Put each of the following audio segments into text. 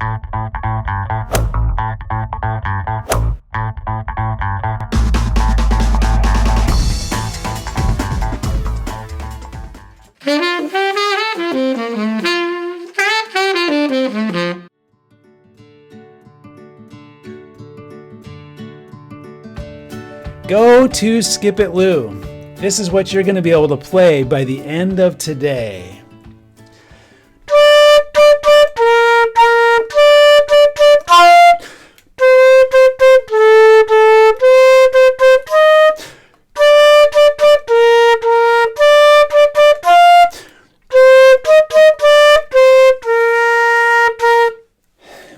Go to Skip It Lou. This is what you're going to be able to play by the end of today.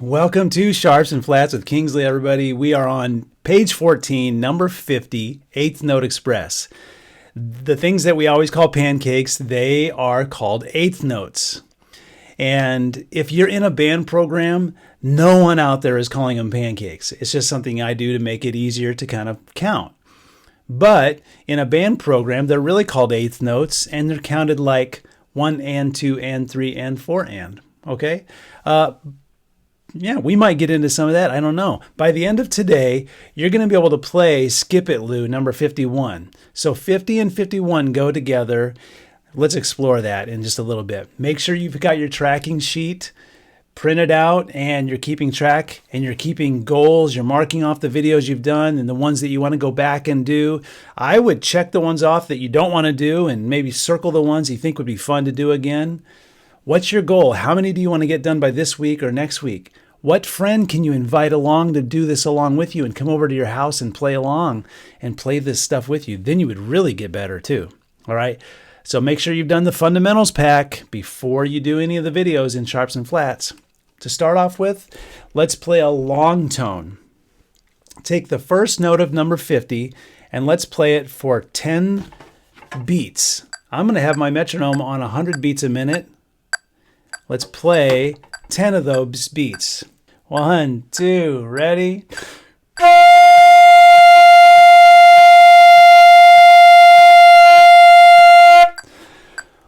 Welcome to Sharps and Flats with Kingsley, everybody. We are on page 14, number 50, eighth note express. The things that we always call pancakes, they are called eighth notes. And if you're in a band program, no one out there is calling them pancakes. It's just something I do to make it easier to kind of count. But in a band program, they're really called eighth notes, and they're counted like 1 and 2 and 3 and 4 and. Okay? Yeah, we might get into some of that. I don't know. By the end of today, you're going to be able to play Skip It Lou, number 51. So 50 and 51 go together. Let's explore that in just a little bit. Make sure you've got your tracking sheet printed out and you're keeping track and you're keeping goals. You're marking off the videos you've done and the ones that you want to go back and do. I would check the ones off that you don't want to do and maybe circle the ones you think would be fun to do again. What's your goal? How many do you want to get done by this week or next week? What friend can you invite along to do this along with you and come over to your house and play along and play this stuff with you? Then you would really get better too. All right. So make sure you've done the fundamentals pack before you do any of the videos in Sharps and Flats. To start off with, let's play a long tone. Take the first note of number 50 and let's play it for 10 beats. I'm going to have my metronome on 100 beats a minute. Let's play 10 of those beats. 1, 2, ready?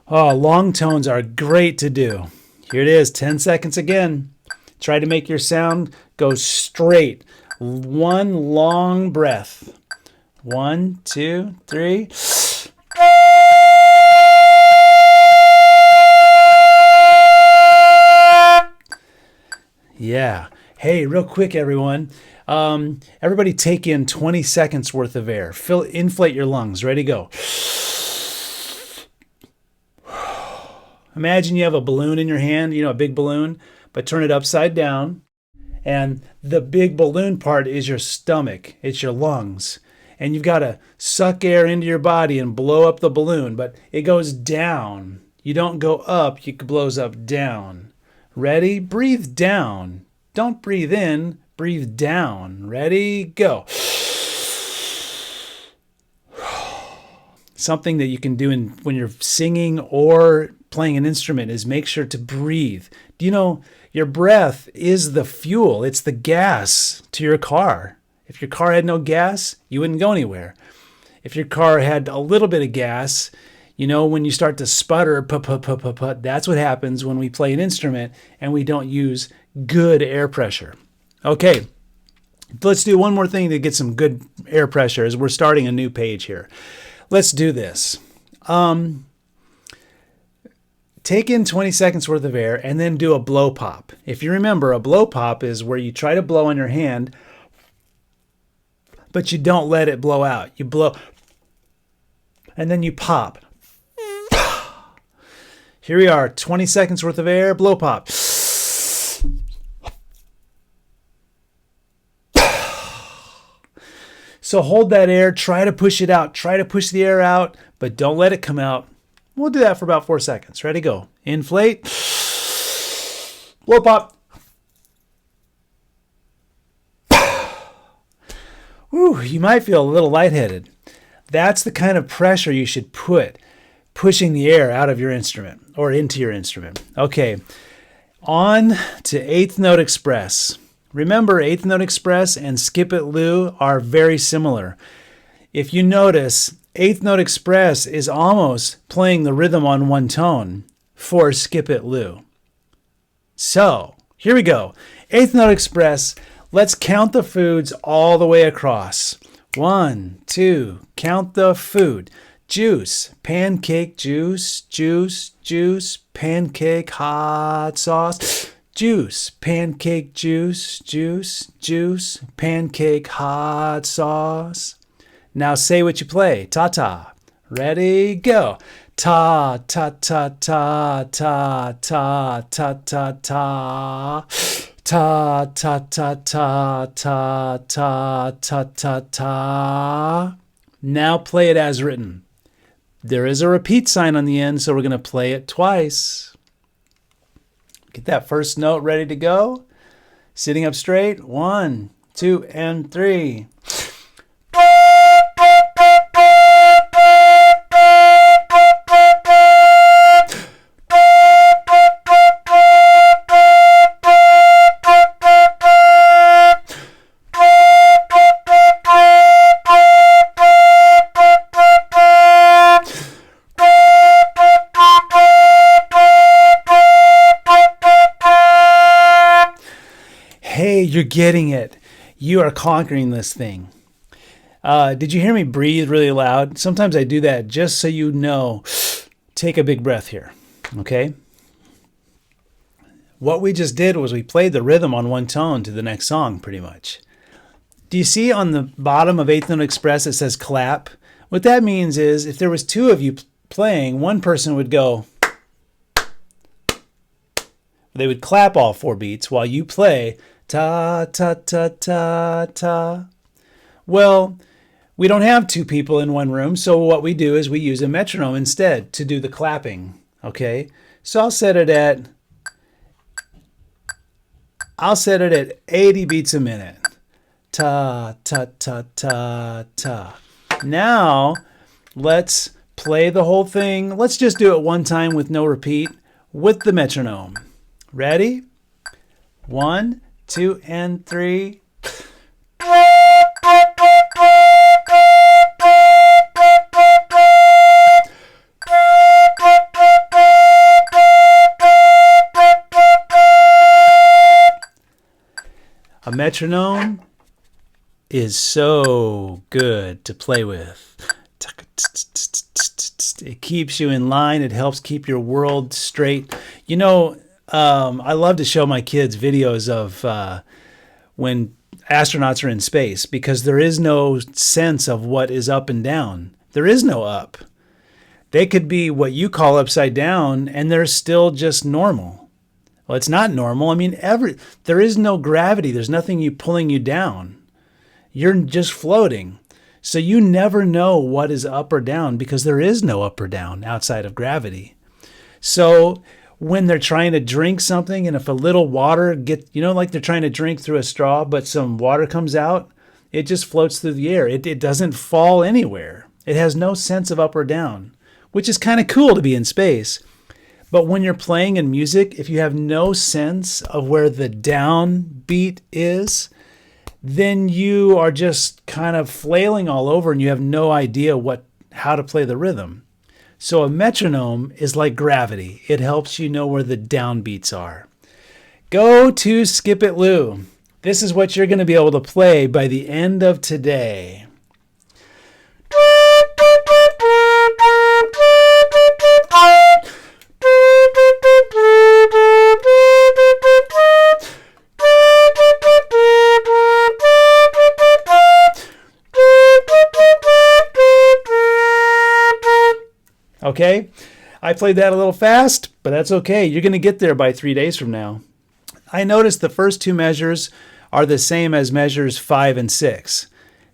Oh, long tones are great to do. Here it is, 10 seconds again. Try to make your sound go straight. One long breath. 1, 2, 3. Yeah. Hey, real quick, everyone. Everybody take in 20 seconds worth of air. Inflate your lungs. Ready, go. Imagine you have a balloon in your hand, a big balloon, but turn it upside down. And the big balloon part is your stomach. It's your lungs. And you've got to suck air into your body and blow up the balloon, but it goes down. You don't go up, it blows up down. Ready? Breathe down. Don't breathe in, breathe down. Ready? Go. Something that you can do when you're singing or playing an instrument is make sure to breathe. Do you know your breath is the fuel? It's the gas to your car. If your car had no gas, you wouldn't go anywhere. If your car had a little bit of gas, when you start to sputter, that's what happens when we play an instrument and we don't use good air pressure. Okay, let's do one more thing to get some good air pressure as we're starting a new page here. Let's do this. Take in 20 seconds worth of air and then do a blow pop. If you remember, a blow pop is where you try to blow on your hand, but you don't let it blow out. You blow and then you pop. Here we are, 20 seconds worth of air, blow pop. So hold that air, try to push it out, try to push the air out, but don't let it come out. We'll do that for about 4 seconds. Ready, go. Inflate, blow pop. Ooh, you might feel a little lightheaded. That's the kind of pressure you should put, pushing the air out of your instrument or into your instrument. Okay, on to eighth note express. Remember, eighth note express and Skip It Lou are very similar. If you notice, eighth note express is almost playing the rhythm on one tone for Skip It Lou. So Here we go. Eighth Note Express. Let's count the foods all the way across. 1, 2, count the food. Juice, pancake, juice, juice, juice, pancake, hot sauce. Juice, pancake, juice, juice, juice, pancake, hot sauce. Now say what you play. Ta-ta. Ready, go. Ta, ta, ta, ta, ta, ta, ta, ta, ta. Ta, ta, ta, ta, ta, ta, ta, ta, ta. Now play it as written. There is a repeat sign on the end, so we're going to play it twice. Get that first note ready to go. Sitting up straight. 1, 2, and 3. Hey, you're getting it. You are conquering this thing. Did you hear me breathe really loud? Sometimes I do that just so you know. Take a big breath here, okay? What we just did was we played the rhythm on one tone to the next song, pretty much. Do you see on the bottom of Eighth Note Express it says clap? What that means is if there was two of you playing, one person would go. They would clap all 4 beats while you play ta, ta, ta, ta, ta. Well, we don't have 2 people in one room, so what we do is we use a metronome instead to do the clapping, okay? So I'll set it at 80 beats a minute. Ta, ta, ta, ta, ta. Now, let's play the whole thing. Let's just do it one time with no repeat with the metronome. Ready? 1, 2, and 3. A metronome is so good to play with. It keeps you in line. It helps keep your world straight. You know, I love to show my kids videos of when astronauts are in space because there is no sense of what is up and down. There is no up. They could be what you call upside down and they're still just normal. Well, it's not normal. I mean, there is no gravity. There's nothing pulling you down. You're just floating. So you never know what is up or down because there is no up or down outside of gravity. So when they're trying to drink something and if a little water like they're trying to drink through a straw, but some water comes out, it just floats through the air. It doesn't fall anywhere. It has no sense of up or down, which is kind of cool to be in space. But when you're playing in music, if you have no sense of where the down beat is, then you are just kind of flailing all over and you have no idea how to play the rhythm. So a metronome is like gravity. It helps you know where the downbeats are. Go to Skip It Lou. This is what you're going to be able to play by the end of today. Okay, I played that a little fast, but that's okay. You're going to get there by 3 days from now. I noticed the first 2 measures are the same as measures 5 and 6,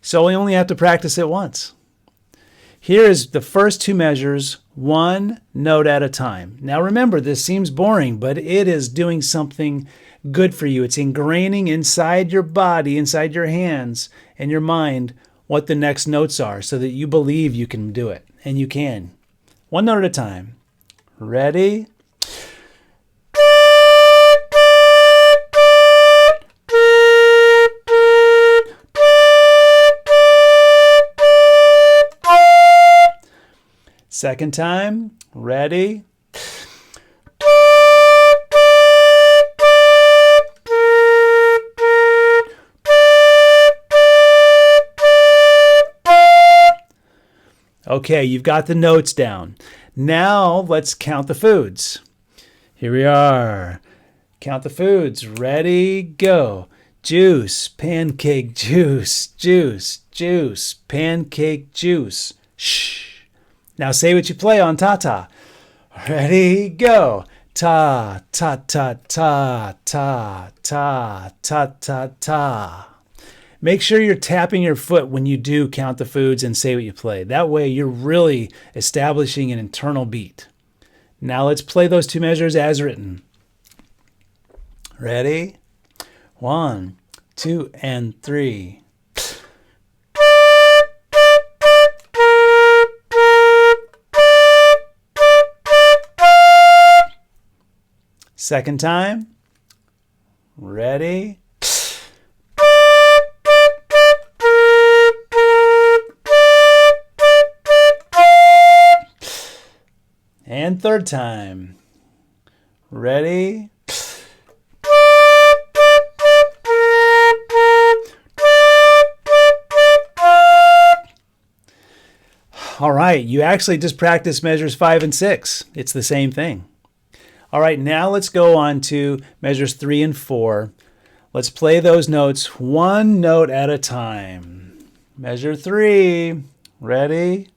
so we only have to practice it once. Here is the first 2 measures, 1 note at a time. Now remember, this seems boring, but it is doing something good for you. It's ingraining inside your body, inside your hands and your mind what the next notes are so that you believe you can do it, and you can. 1 note at a time. Ready? Second time. Ready? Okay, you've got the notes down. Now let's count the foods. Here we are. Count the foods. Ready, go. Juice, pancake, juice, juice, juice, pancake, juice. Shh. Now say what you play on ta-ta. Ready, go. Ta, ta, ta, ta, ta, ta, ta, ta, ta. Make sure you're tapping your foot when you do count the foods and say what you play. That way you're really establishing an internal beat. Now let's play those two measures as written. Ready? 1, 2, and 3. Second time. Ready? And third time. Ready? All right, you actually just practiced measures 5 and 6. It's the same thing. All right, now let's go on to measures 3 and 4. Let's play those notes one note at a time. Measure 3. Ready?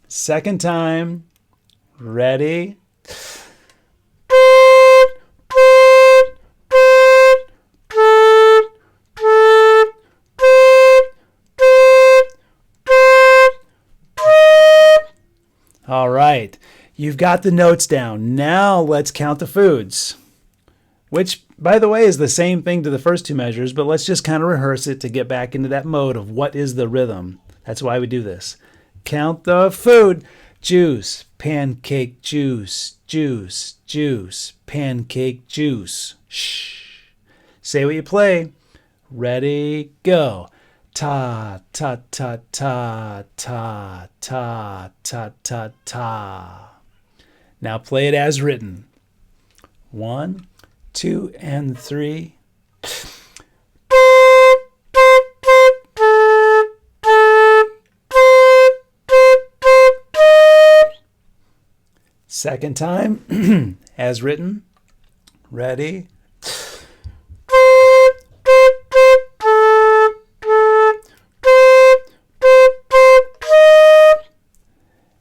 Second time. Ready? All right, you've got the notes down. Now let's count the foods, which, by the way, is the same thing to the first two measures, but let's just kind of rehearse it to get back into that mode of what is the rhythm. That's why we do this. Count the food. Juice, pancake, juice, juice, juice, pancake, juice. Shh. Say what you play. Ready, go. Ta, ta, ta, ta, ta, ta, ta, ta, ta. Now play it as written. 1, 2, and 3. Second time, as written. Ready?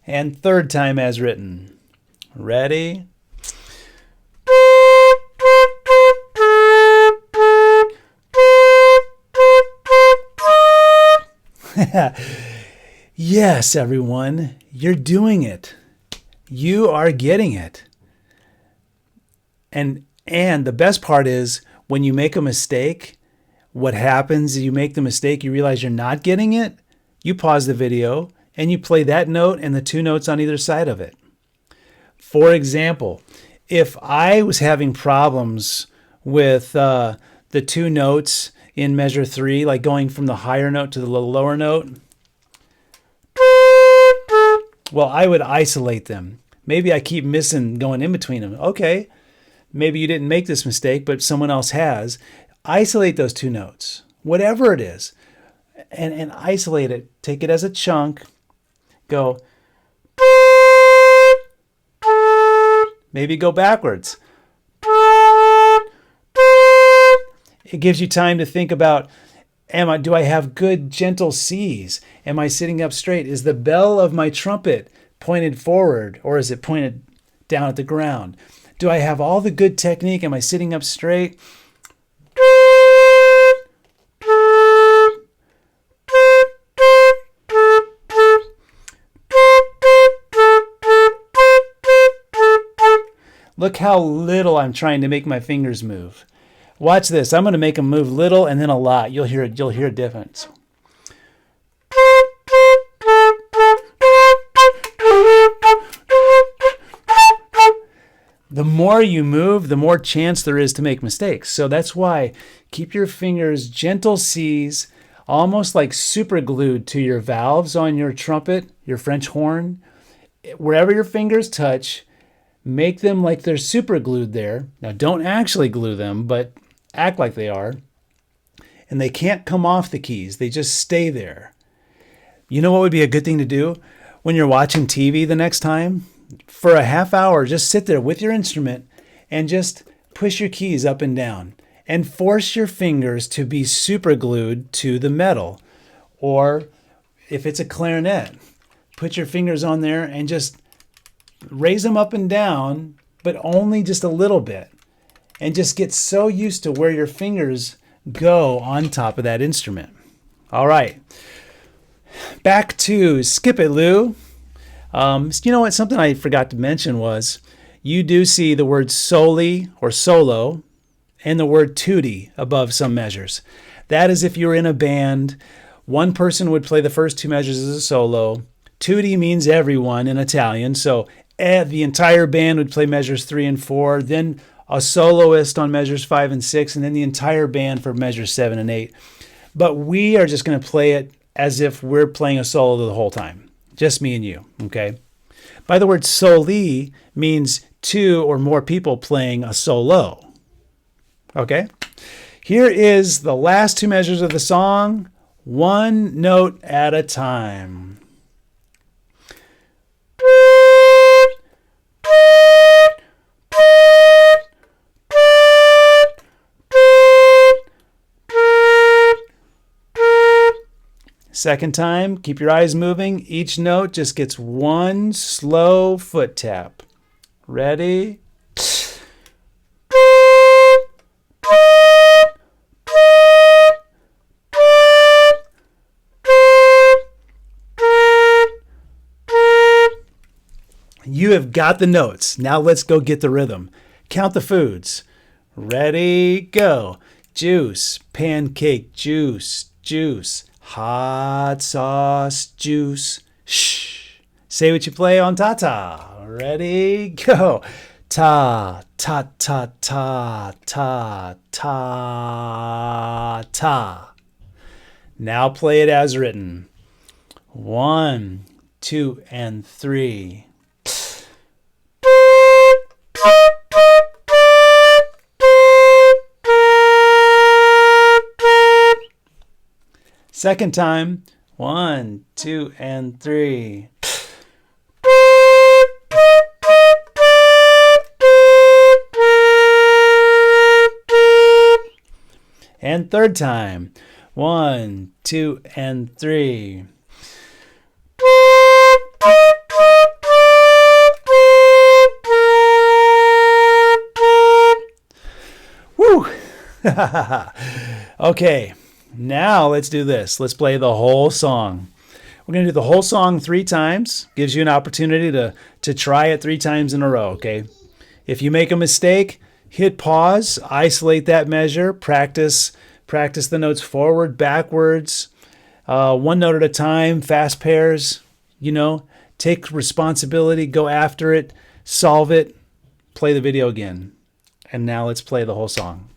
And third time as written. Ready? Yes, everyone, you're doing it. You are getting it. And the best part is when you make a mistake, what happens is you make the mistake, you realize you're not getting it, you pause the video and you play that note and the two notes on either side of it. For example, if I was having problems with the two notes in measure 3, like going from the higher note to the lower note, well, I would isolate them. Maybe I keep missing going in between them. Okay, maybe you didn't make this mistake, but someone else has. Isolate those two notes, whatever it is, and isolate it. Take it as a chunk. Go. Maybe go backwards. It gives you time to think about, do I have good gentle C's? Am I sitting up straight? Is the bell of my trumpet pointed forward or is it pointed down at the ground? Do I have all the good technique? Am I sitting up straight? Look how little I'm trying to make my fingers move. Watch this. I'm going to make them move little and then a lot. You'll hear a difference. The more you move, the more chance there is to make mistakes. So that's why keep your fingers gentle C's, almost like super glued to your valves on your trumpet, your French horn. wherever your fingers touch, make them like they're super glued there. Now, don't actually glue them, but act like they are. And they can't come off the keys. They just stay there. You know what would be a good thing to do? When you're watching TV the next time, for a half hour, just sit there with your instrument and just push your keys up and down and force your fingers to be super glued to the metal. Or if it's a clarinet, put your fingers on there and just raise them up and down, but only just a little bit. And just get so used to where your fingers go on top of that instrument. All right. Back to Skip It, Lou. You know what? Something I forgot to mention was you do see the word soli or solo and the word tutti above some measures. That is if you're in a band, one person would play the first two measures as a solo. Tutti means everyone in Italian, so the entire band would play measures 3 and 4, then a soloist on measures 5 and 6, and then the entire band for measures 7 and 8. But we are just going to play it as if we're playing a solo the whole time. Just me and you, okay? By the word soli means two or more people playing a solo. Okay? Here is the last two measures of the song, one note at a time. Second time, keep your eyes moving. Each note just gets one slow foot tap. Ready? You have got the notes. Now let's go get the rhythm. Count the foods. Ready, go. Juice, pancake, juice, juice. Hot sauce, juice. Shh. Say what you play on ta-ta. Ready, go. Ta, ta, ta, ta, ta, ta, ta. Now play it as written. 1, 2, and 3. Second time, 1, 2, and 3. And third time, 1, 2, and 3. Woo! Okay. Now let's do this. Let's play the whole song. We're going to do the whole song 3 times. Gives you an opportunity to try it 3 times in a row, okay? If you make a mistake, hit pause, isolate that measure, practice the notes forward, backwards, one note at a time, fast pairs, take responsibility, go after it, solve it, play the video again. And now let's play the whole song.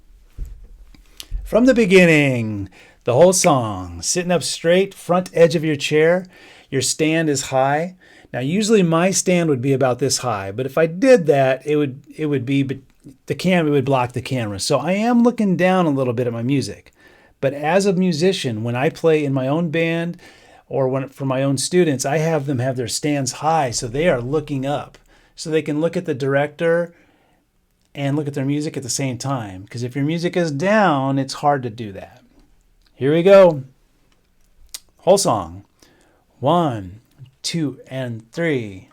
From the beginning. The whole song, sitting up straight, front edge of your chair. Your stand is high. Now, usually my stand would be about this high, but if I did that, it would be, but the camera would block the camera. So I am looking down a little bit at my music. But as a musician, when I play in my own band or for my own students, I have them have their stands high so they are looking up, so they can look at the director and look at their music at the same time. Because if your music is down, it's hard to do that. Here we go. Whole song. 1, 2, and 3.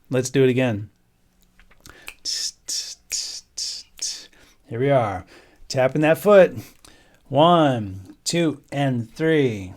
Let's do it again. Here we are. Tapping that foot. 1, 2, and 3.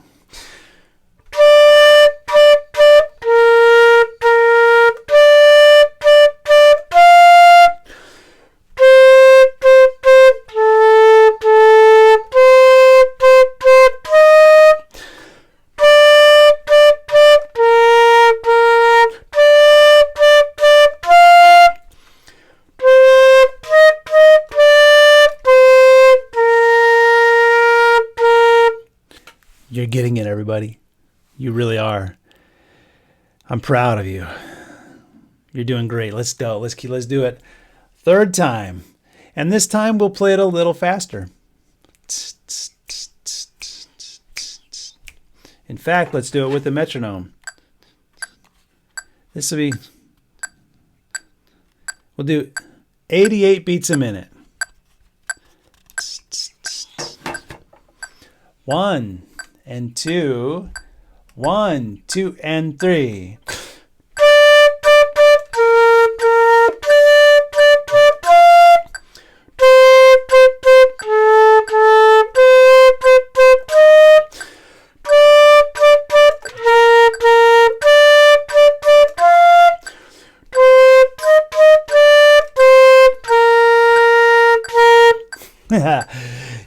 You're getting it, everybody. You really are. I'm proud of you. You're doing great. Let's go. Let's do it. Third time. And this time we'll play it a little faster. In fact, let's do it with the metronome. This will be, we'll do 88 beats a minute. 1 and 2, 1, 2, and 3.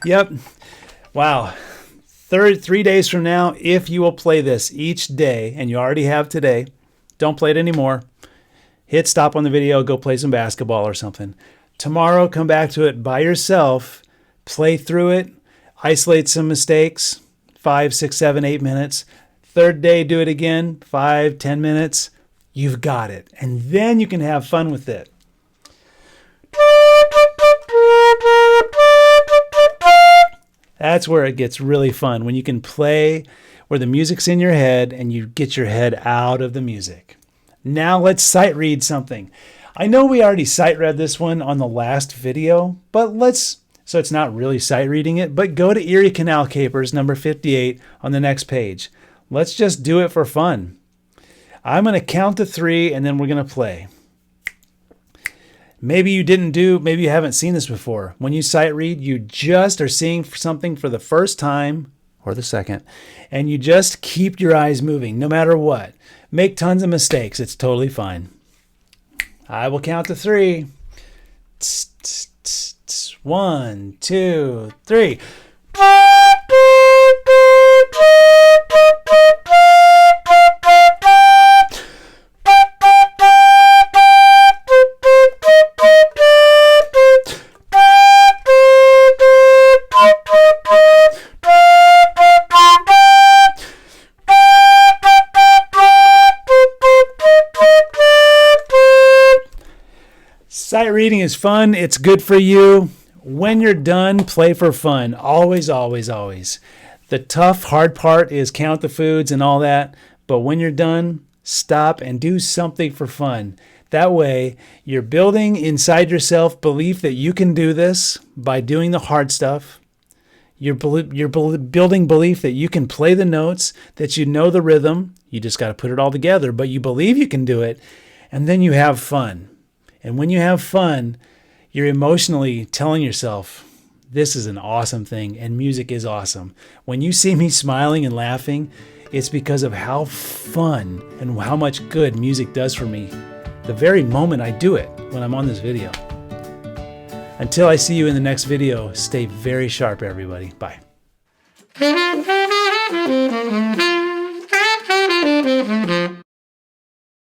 Yep. Wow. 3 days from now, if you will play this each day, and you already have today, don't play it anymore. Hit stop on the video, go play some basketball or something. Tomorrow, come back to it by yourself, play through it, isolate some mistakes, 5, 6, 7, 8 minutes. Third day, do it again, 5, 10 minutes. You've got it. And then you can have fun with it. That's where it gets really fun, when you can play where the music's in your head and you get your head out of the music. Now let's sight read something. I know we already sight read this one on the last video, but so it's not really sight reading it, but go to Erie Canal Capers number 58 on the next page. Let's just do it for fun. I'm going to count to 3 and then we're going to play. Maybe you haven't seen this before. When you sight read, you just are seeing something for the first time or the second, and you just keep your eyes moving no matter what. Make tons of mistakes. It's totally fine. I will count to 3. 1, 2, 3. Sight reading is fun. It's good for you. When you're done, play for fun. Always, always, always. The tough, hard part is count the foods and all that. But when you're done, stop and do something for fun. That way, you're building inside yourself belief that you can do this by doing the hard stuff. You're building belief that you can play the notes, that you know the rhythm. You just got to put it all together, but you believe you can do it, and then you have fun. And when you have fun, you're emotionally telling yourself, this is an awesome thing, and music is awesome. When you see me smiling and laughing, it's because of how fun and how much good music does for me the very moment I do it, when I'm on this video. Until I see you in the next video, stay very sharp, everybody. Bye.